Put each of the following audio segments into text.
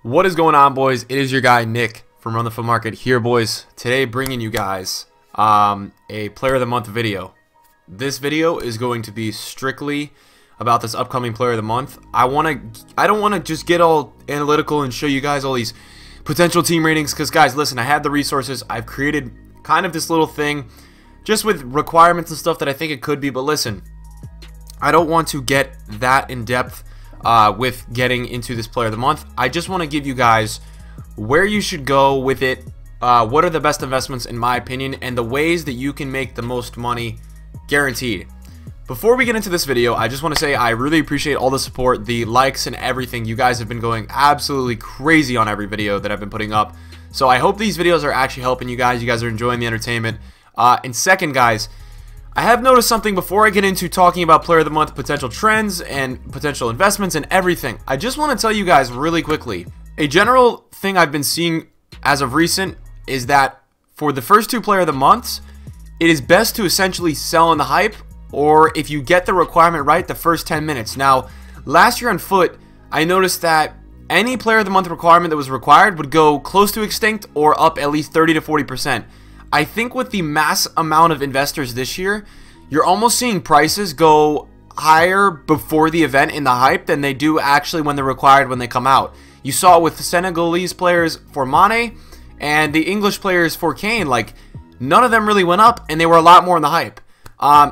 What is going on, boys? It is your guy Nick from Run the Foot Market here, boys. Today bringing you guys a Player of the Month video. This video is going to be strictly about this upcoming Player of the Month. I don't want to just get all analytical and show you guys all these potential team ratings, because guys, listen, I have the resources. I've created kind of this little thing just with requirements and stuff that I think it could be, but listen, I don't want to get that in depth with getting into this Player of the Month. I just want to give you guys where you should go with it, what are the best investments in my opinion, and the ways that you can make the most money guaranteed. Before we get into this video, I just want to say I really appreciate all the support, the likes and everything. You guys have been going absolutely crazy on every video that I've been putting up. So I hope these videos are actually helping you guys. You guys are enjoying the entertainment. And second, guys, I have noticed something before I get into talking about Player of the Month, potential trends and potential investments and everything. I just want to tell you guys really quickly, a general thing I've been seeing as of recent is that for the first two Player of the Months, it is best to essentially sell in the hype, or if you get the requirement right, the first 10 minutes. Now, last year on Foot, I noticed that any Player of the Month requirement that was required would go close to extinct or up at least 30 to 40%. I think with the mass amount of investors this year, you're almost seeing prices go higher before the event in the hype than they do actually when they're required when they come out. You saw it with the Senegalese players for Mane and the English players for Kane. Like, none of them really went up, and they were a lot more in the hype.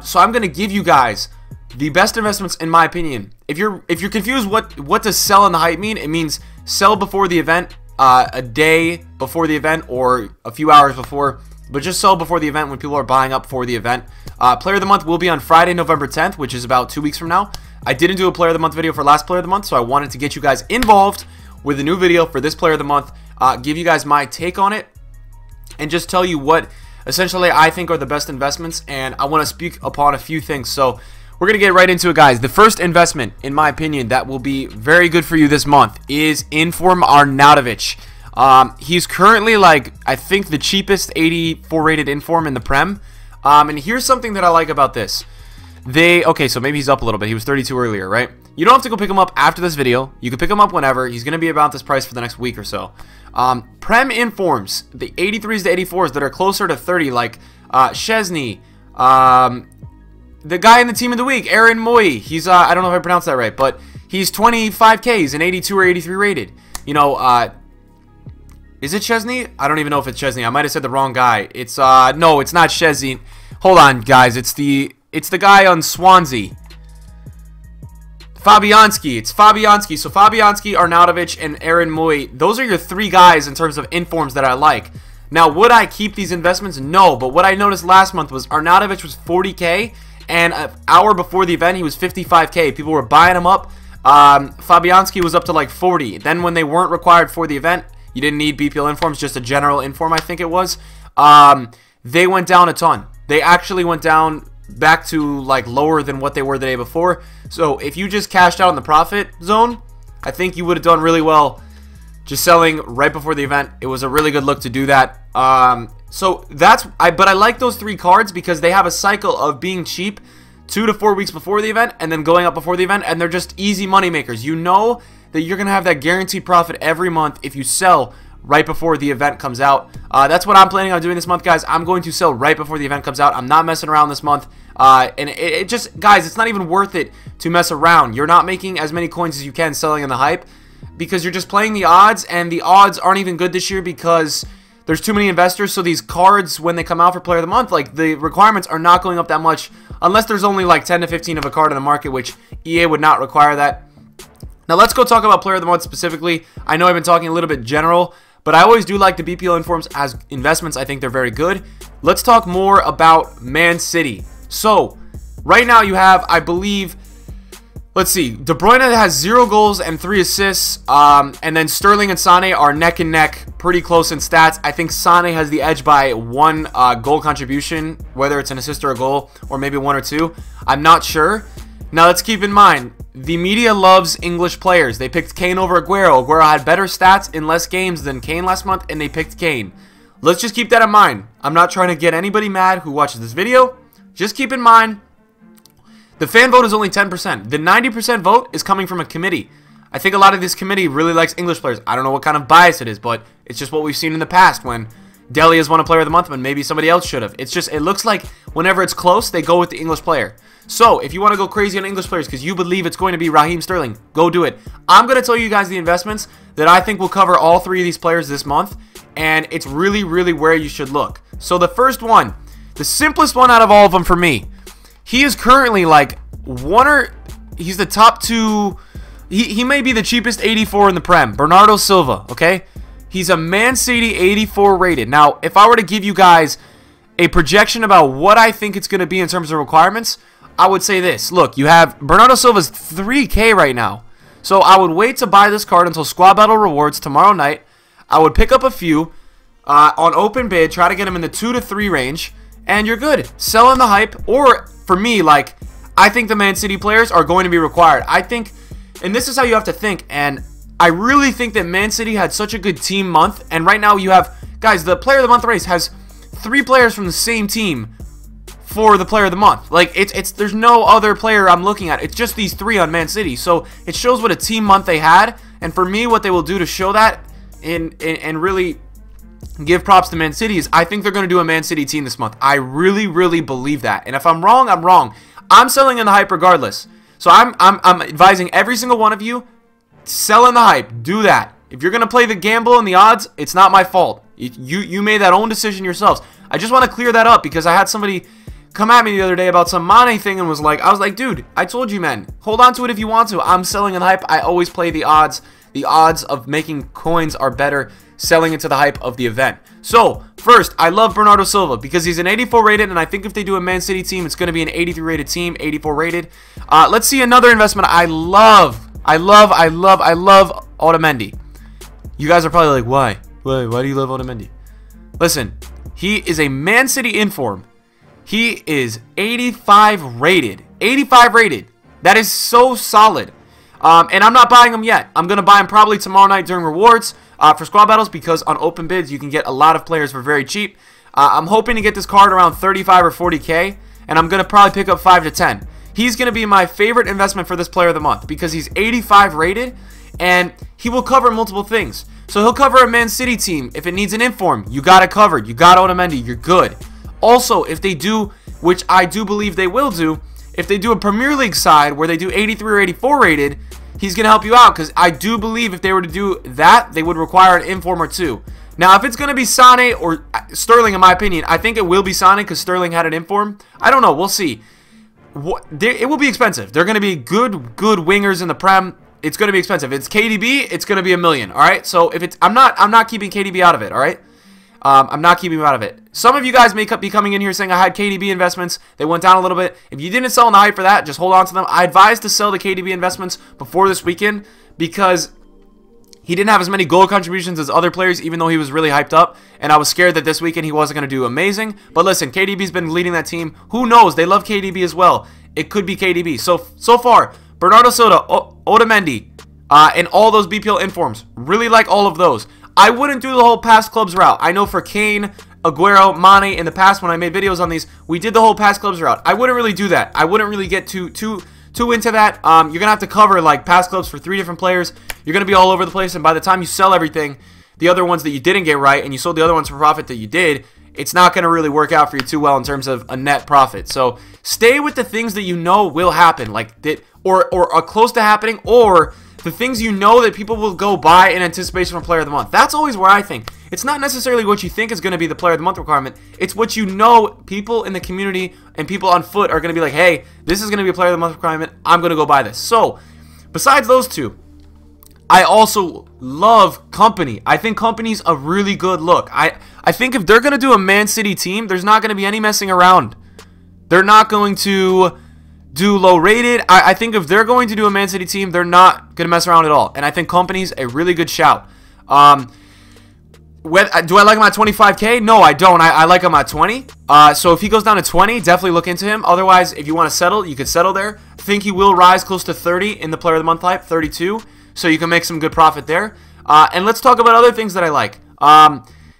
So I'm going to give you guys the best investments in my opinion. If you're confused what does sell in the hype mean, it means sell before the event, a day before the event or a few hours before. But just sell before the event when people are buying up for the event. Player of the Month will be on Friday, November 10th, which is about 2 weeks from now. I didn't do a Player of the Month video for last Player of the Month, so I wanted to get you guys involved with a new video for this Player of the Month. Give you guys my take on it, and just tell you what essentially I think are the best investments, and I want to speak upon a few things. So we're going to get right into it, guys. The first investment, in my opinion, that will be very good for you this month is Inform Arnautovic. He's currently, like, I think the cheapest 84 rated Inform in the Prem. And here's something that I like about this. Okay, so maybe he's up a little bit. He was 32 earlier, right? You don't have to go pick him up after this video. You can pick him up whenever. He's going to be about this price for the next week or so. Prem Informs, the 83s to 84s that are closer to 30, like Szczesny, the guy in the Team of the Week, Aaron Moy. He's, I don't know if I pronounced that right, but he's 25K. He's an 82 or 83 rated. You know, is it Szczesny? I don't even know if it's Szczesny. I might have said the wrong guy. It's no, it's not Szczesny. Hold on, guys. It's the guy on Swansea. Fabianski. It's Fabianski. So Fabianski, Arnautovic, and Aaron Moy. Those are your three guys in terms of informs that I like. Now, would I keep these investments? No. But what I noticed last month was Arnautovic was 40K, and an hour before the event, he was 55K. People were buying him up. Fabianski was up to like 40. Then when they weren't required for the event, you didn't need BPL informs, just a general inform, I think it was. They went down a ton. They actually went down back to like lower than what they were the day before. So if you just cashed out in the profit zone, I think you would have done really well just selling right before the event. It was a really good look to do that. So but I like those three cards because they have a cycle of being cheap 2 to 4 weeks before the event and then going up before the event, and they're just easy money makers. You know that you're going to have that guaranteed profit every month if you sell right before the event comes out. That's what I'm planning on doing this month, guys. I'm going to sell right before the event comes out. I'm not messing around this month. And it just, guys, it's not even worth it to mess around. You're not making as many coins as you can selling in the hype because you're just playing the odds, and the odds aren't even good this year because there's too many investors. So these cards, when they come out for Player of the Month, like, the requirements are not going up that much unless there's only like 10 to 15 of a card in the market, which EA would not require that. Now let's go talk about Player of the Month specifically. I know I've been talking a little bit general, but I always do like the BPL informs as investments. I think they're very good. Let's talk more about Man City. So right now you have, I believe, let's see, De Bruyne has 0 goals and 3 assists, and then Sterling and Sane are neck and neck, pretty close in stats. I think Sane has the edge by 1 goal contribution, whether it's an assist or a goal, or maybe 1 or 2. I'm not sure. Now let's keep in mind, the media loves English players. They picked Kane over Aguero. Aguero had better stats in less games than Kane last month, and they picked Kane. Let's just keep that in mind. I'm not trying to get anybody mad who watches this video. Just keep in mind, the fan vote is only 10%. The 90% vote is coming from a committee. I think a lot of this committee really likes English players. I don't know what kind of bias it is, but it's just what we've seen in the past when Dele has won a Player of the Month when maybe somebody else should have. It's just, it looks like whenever it's close, they go with the English player. So, if you want to go crazy on English players because you believe it's going to be Raheem Sterling, go do it. I'm going to tell you guys the investments that I think will cover all three of these players this month, and it's really, really where you should look. So, the first one, the simplest one out of all of them for me, he is currently like he's the top two. He may be the cheapest 84 in the Prem. Bernardo Silva, okay? He's a Man City 84 rated. Now, if I were to give you guys a projection about what I think it's going to be in terms of requirements, I would say this. Look, you have Bernardo Silva's 3K right now. So I would wait to buy this card until Squad Battle Rewards tomorrow night. I would pick up a few on open bid, try to get them in the 2 to 3 range, and you're good. Sell in the hype, or for me, like, I think the Man City players are going to be required. I think, and this is how you have to think, and I really think that Man City had such a good team month, and right now you have, guys, the Player of the Month race has 3 players from the same team for the Player of the Month. Like, there's no other player I'm looking at. It's just these 3 on Man City. So it shows what a team month they had, and for me, what they will do to show that and really give props to Man City is I think they're going to do a Man City team this month. I really, really believe that. And if I'm wrong, I'm wrong. I'm selling in the hype regardless. So I'm advising every single one of you, sell in the hype. Do that. If you're going to play the gamble and the odds, it's not my fault. You made that own decision yourselves. I just want to clear that up because I had somebody come at me the other day about some Mane thing and I was like, dude, I told you, man, hold on to it if you want to. I'm selling in the hype. I always play the odds. The odds of making coins are better selling into the hype of the event. So, first, I love Bernardo Silva because he's an 84 rated, and I think if they do a Man City team, it's going to be an 83 rated team, 84 rated. Let's see another investment I love Otamendi. You guys are probably like, why? Why do you love Otamendi? Listen, he is a Man City inform. He is 85 rated. 85 rated. That is so solid. And I'm not buying him yet. I'm going to buy him probably tomorrow night during rewards for squad battles because on open bids you can get a lot of players for very cheap. I'm hoping to get this card around 35 or 40K, and I'm going to probably pick up 5 to 10. He's going to be my favorite investment for this Player of the Month because he's 85 rated, and he will cover multiple things. So he'll cover a Man City team. If it needs an inform, you got it covered. You got Otamendi. You're good. Also, if they do, which I do believe they will do, if they do a Premier League side where they do 83 or 84 rated, he's going to help you out because I do believe if they were to do that, they would require an inform or 2. Now, if it's going to be Sane or Sterling, in my opinion, I think it will be Sane because Sterling had an inform. I don't know. We'll see. It will be expensive. They're going to be good wingers in the Prem. It's going to be expensive. If it's KDB, it's going to be $1 million. All right. So if it's, I'm not keeping KDB out of it. All right. I'm not keeping him out of it. Some of you guys may be coming in here saying I had KDB investments. They went down a little bit. If you didn't sell in the hype for that, just hold on to them. I advise to sell the KDB investments before this weekend because he didn't have as many goal contributions as other players, even though he was really hyped up. And I was scared that this weekend he wasn't going to do amazing. But listen, KDB's been leading that team. Who knows? They love KDB as well. It could be KDB. So far, Bernardo Silva, Otamendi, and all those BPL informs. Really like all of those. I wouldn't do the whole past clubs route. I know for Kane, Aguero, Mane, in the past when I made videos on these, we did the whole past clubs route. I wouldn't really do that. I wouldn't really get too into that. You're going to have to cover like past clubs for 3 different players. You're going to be all over the place, and by the time you sell everything, the other ones that you didn't get right, and you sold the other ones for profit that you did, it's not going to really work out for you too well in terms of a net profit. So stay with the things that you know will happen, like that, or are close to happening, or the things you know that people will go buy in anticipation for Player of the Month. That's always where I think. It's not necessarily what you think is going to be the Player of the Month requirement. It's what you know people in the community and people on foot are going to be like, hey, this is going to be a Player of the Month requirement. I'm going to go buy this. So, besides those two, I also love Company. I think Company's a really good look. I think if they're going to do a Man City team, there's not going to be any messing around. They're not going to do low rated. I think if they're going to do a Man City team, they're not going to mess around at all. And I think Company's a really good shout. Do I like him at 25K? No, I don't. I like him at 20. So if he goes down to 20, definitely look into him. Otherwise, if you want to settle, you could settle there. I think he will rise close to 30 in the Player of the Month hype, 32. So you can make some good profit there. And let's talk about other things that I like.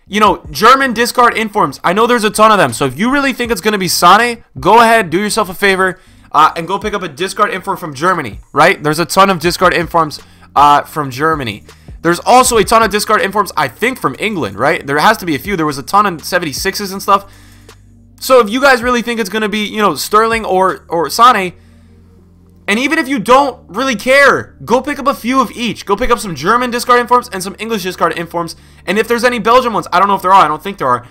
You know, German discard informs. I know there's a ton of them. So if you really think it's going to be Sane, go ahead, do yourself a favor, and go pick up a discard inform from Germany, right? There's a ton of discard informs from Germany. There's also a ton of discard informs, I think, from England, right? There has to be a few. There was a ton of 76s and stuff. So if you guys really think it's going to be, you know, Sterling or Sane, and even if you don't really care, go pick up a few of each. Go pick up some German discard informs and some English discard informs. And if there's any Belgian ones, I don't know if there are. I don't think there are.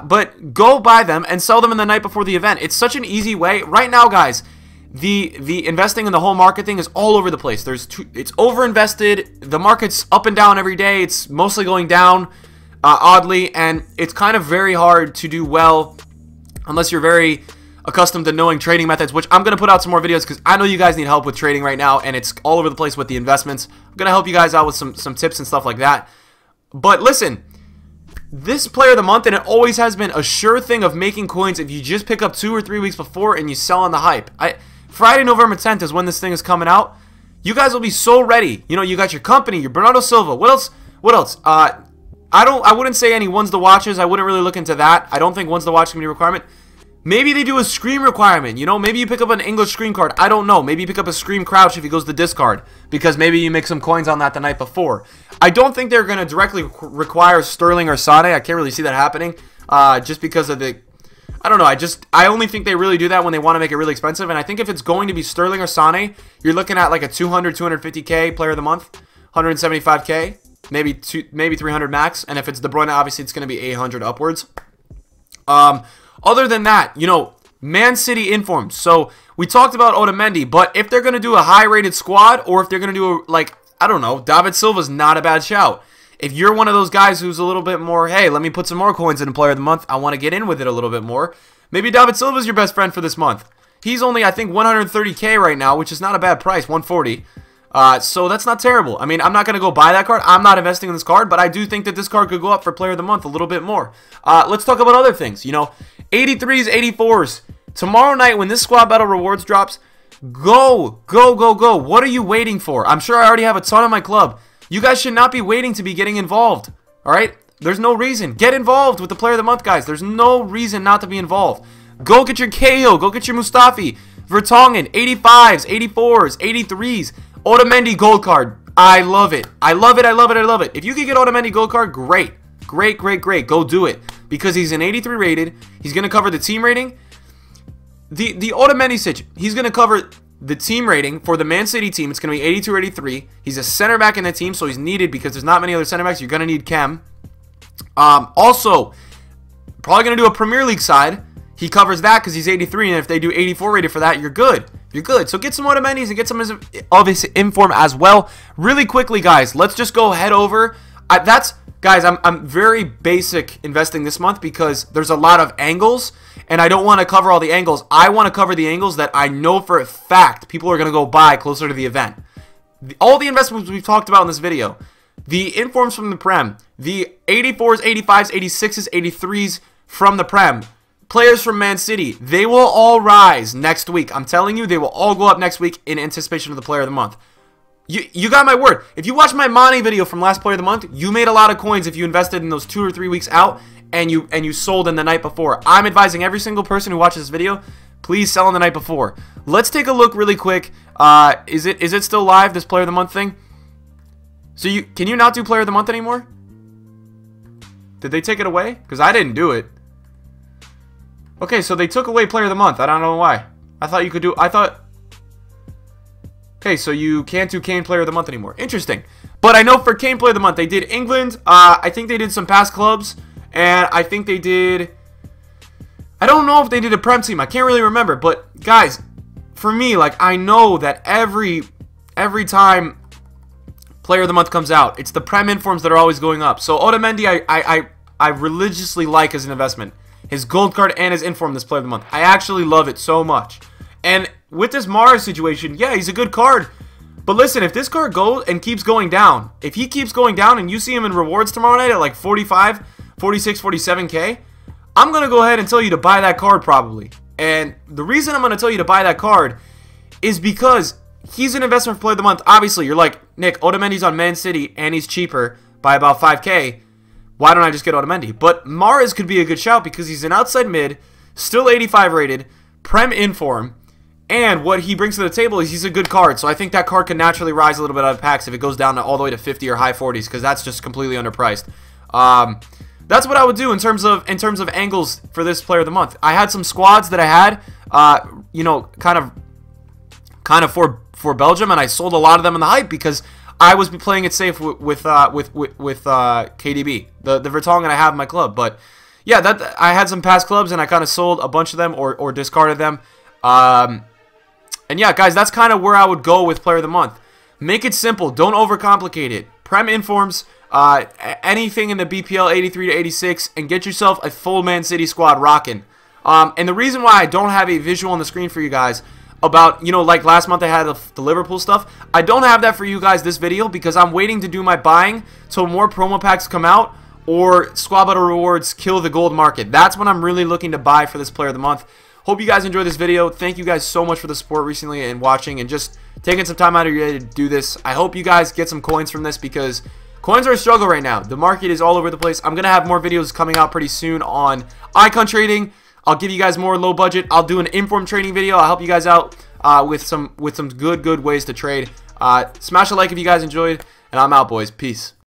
But go buy them and sell them in the night before the event. It's such an easy way. Right now, guys, the investing in the whole market thing is all over the place. It's overinvested. The market's up and down every day. It's mostly going down, oddly. And it's kind of very hard to do well unless you're very accustomed to knowing trading methods, which I'm going to put out some more videos because I know you guys need help with trading right now, and it's all over the place with the investments. I'm going to help you guys out with some tips and stuff like that. But listen, this player of the month, and it always has been a sure thing of making coins if you just pick up 2 or 3 weeks before and you sell on the hype. Friday, November 10th is when this thing is coming out. You guys will be so ready. You know, you got your company, your Bernardo Silva. What else? What else? I wouldn't say any ones to watches. I wouldn't really look into that. I don't think ones to watch is going to be a requirement. Maybe they do a Scream requirement, you know? Maybe you pick up an English Scream card. I don't know. Maybe you pick up a Scream Crouch if he goes to discard, because maybe you make some coins on that the night before. I don't think they're going to directly require Sterling or Sane. I can't really see that happening, just because of the... I don't know. I only think they really do that when they want to make it really expensive, and I think if it's going to be Sterling or Sane, you're looking at like a 200, 250K player of the month, 175K, maybe 300 max, and if it's De Bruyne, obviously it's going to be 800 upwards. Other than that, you know, Man City informs. So we talked about Otamendi, but if they're going to do a high-rated squad, or if they're going to do, like, I don't know, David Silva's not a bad shout. If you're one of those guys who's a little bit more, hey, let me put some more coins in a player of the month, I want to get in with it a little bit more, maybe David Silva's your best friend for this month. He's only, I think, 130K right now, which is not a bad price, 140. So that's not terrible. I mean, I'm not going to go buy that card. I'm not investing in this card, but I do think that this card could go up for player of the month a little bit more. Let's talk about other things. You know, 83s, 84s. Tomorrow night when this squad battle rewards drops, go. What are you waiting for? I'm sure I already have a ton in my club. You guys should not be waiting to be getting involved. All right? There's no reason. Get involved with the player of the month, guys. There's no reason not to be involved. Go get your Cahill. Go get your Mustafi. Vertonghen. 85s, 84s, 83s. Otamendi gold card. I love it. I love it. I love it. I love it. If you could get Otamendi gold card, great. Great. Go do it. Because he's an 83 rated. He's going to cover the team rating. The Otamendi Sitch, he's going to cover the team rating for the Man City team. It's going to be 82 or 83. He's a center back in the team, so he's needed because there's not many other center backs. You're going to need Chem. Also, probably going to do a Premier League side. He covers that because he's 83, and if they do 84 rated for that, you're good. You're good. So get some Otamendis and get some of his inform as well. Really quickly, guys, let's just go head over. Guys, I'm very basic investing this month because there's a lot of angles, and I don't want to cover all the angles. I want to cover the angles that I know for a fact people are going to go buy closer to the event. All the investments we've talked about in this video, the informs from the Prem, the 84s, 85s, 86s, 83s from the Prem, players from Man City, they will all rise next week. I'm telling you, they will all go up next week in anticipation of the player of the month. You got my word. If you watched my Mane video from last player of the month, you made a lot of coins if you invested in those 2 or 3 weeks out and you sold in the night before. I'm advising every single person who watches this video, please sell in the night before. Let's take a look really quick. Is it still live, this player of the month thing? So can you not do player of the month anymore? Did they take it away? Because I didn't do it. Okay, so they took away player of the month. I don't know why. I thought you could do... Okay, so you can't do Kane player of the month anymore. Interesting. But I know for Kane player of the month, they did England. I think they did some past clubs. And I think they did... I don't know if they did a Prem team. I can't really remember. But, guys, for me, like, I know that every time player of the month comes out, it's the Prem informs that are always going up. So, Otamendi, I religiously like as an investment. His gold card and his inform this player of the month. I actually love it so much. And with this Mara situation, yeah, he's a good card. But listen, if this card goes and keeps going down, if he keeps going down and you see him in rewards tomorrow night at like 45, 46, 47K, I'm going to go ahead and tell you to buy that card probably. And the reason I'm going to tell you to buy that card is because he's an investment for player of the month. Obviously, you're like, Nick, Otamendi's on Man City and he's cheaper by about 5K. Why don't I just get Otamendi? But Mahrez could be a good shout because he's an outside mid, still 85 rated, Prem inform, And what he brings to the table is he's a good card. So I think that card can naturally rise a little bit out of packs if it goes down to all the way to 50 or high 40s, because that's just completely underpriced. That's what I would do in terms of angles for this player of the month. I had some squads that I had, you know, kind of for Belgium, and I sold a lot of them in the hype because I was playing it safe with KDB, the Vertonghen I have in my club. But yeah, that I had some past clubs and I kind of sold a bunch of them or discarded them. And yeah, guys, that's kind of where I would go with player of the month. Make it simple. Don't overcomplicate it. Prem informs, anything in the BPL 83 to 86, and get yourself a full Man City squad rocking. And the reason why I don't have a visual on the screen for you guys about, you know, like last month I had the Liverpool stuff, I don't have that for you guys this video because I'm waiting to do my buying till more promo packs come out or Squad Battle rewards kill the gold market. That's when I'm really looking to buy for this player of the month. Hope you guys enjoyed this video. Thank you guys so much for the support recently and watching and just taking some time out of your day to do this. I hope you guys get some coins from this because coins are a struggle right now. The market is all over the place. I'm going to have more videos coming out pretty soon on icon trading. I'll give you guys more low budget. I'll do an inform trading video. I'll help you guys out with some good ways to trade. Smash a like if you guys enjoyed, and I'm out, boys. Peace.